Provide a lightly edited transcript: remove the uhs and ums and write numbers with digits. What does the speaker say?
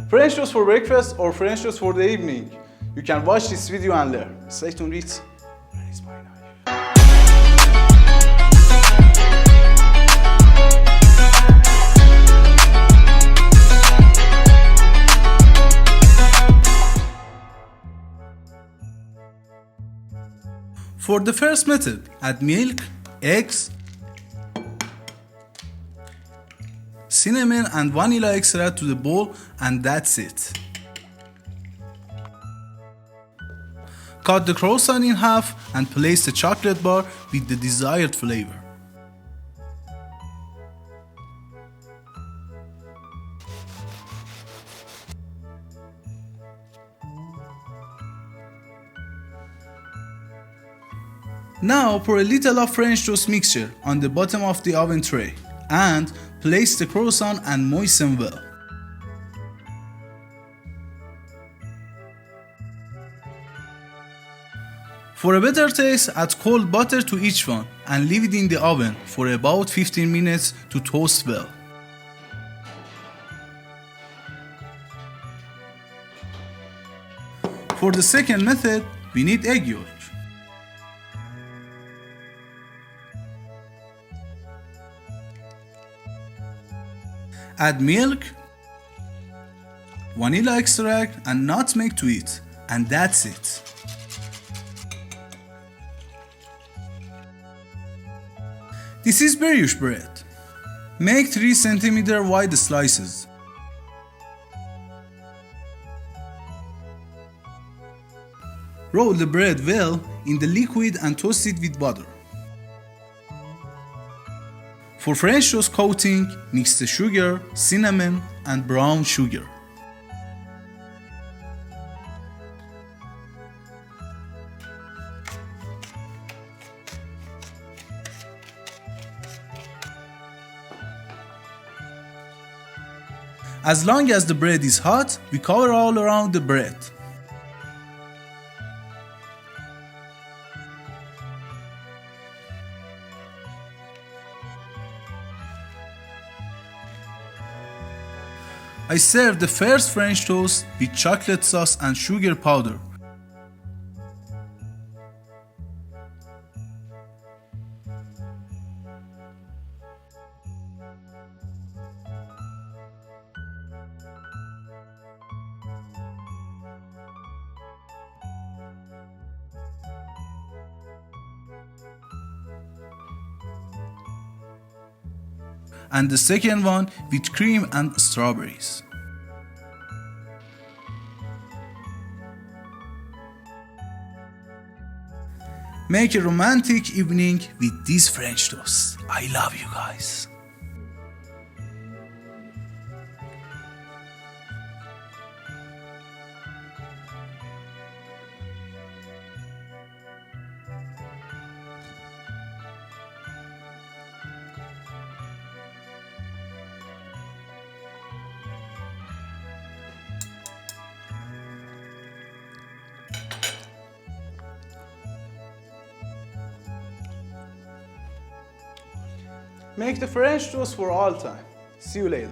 French toast for breakfast or French toast for the evening? You can watch this video and learn. Stay tuned with. Where is my knife? For the first method, add milk, eggs, cinnamon and vanilla extract to the bowl, and that's it. Cut the croissant in half and place the chocolate bar with the desired flavor. Now pour a little of French toast mixture on the bottom of the oven tray and place the croissant and moisten well. For a better taste, add cold butter to each one and leave it in the oven for about 15 minutes to toast well. For the second method, we need egg yolk. Add milk, vanilla extract and nutmeg to it, and that's it. This is brioche bread. Make 3 cm wide slices. Roll the bread well in the liquid and toast it with butter. For French toast coating, mix the sugar, cinnamon, and brown sugar. As long as the bread is hot, we cover all around the bread. I serve the first French toast with chocolate sauce and sugar powder. And the second one with cream and strawberries. Make a romantic evening with these French toasts. I love you guys. Make the French toast for all time. See you later.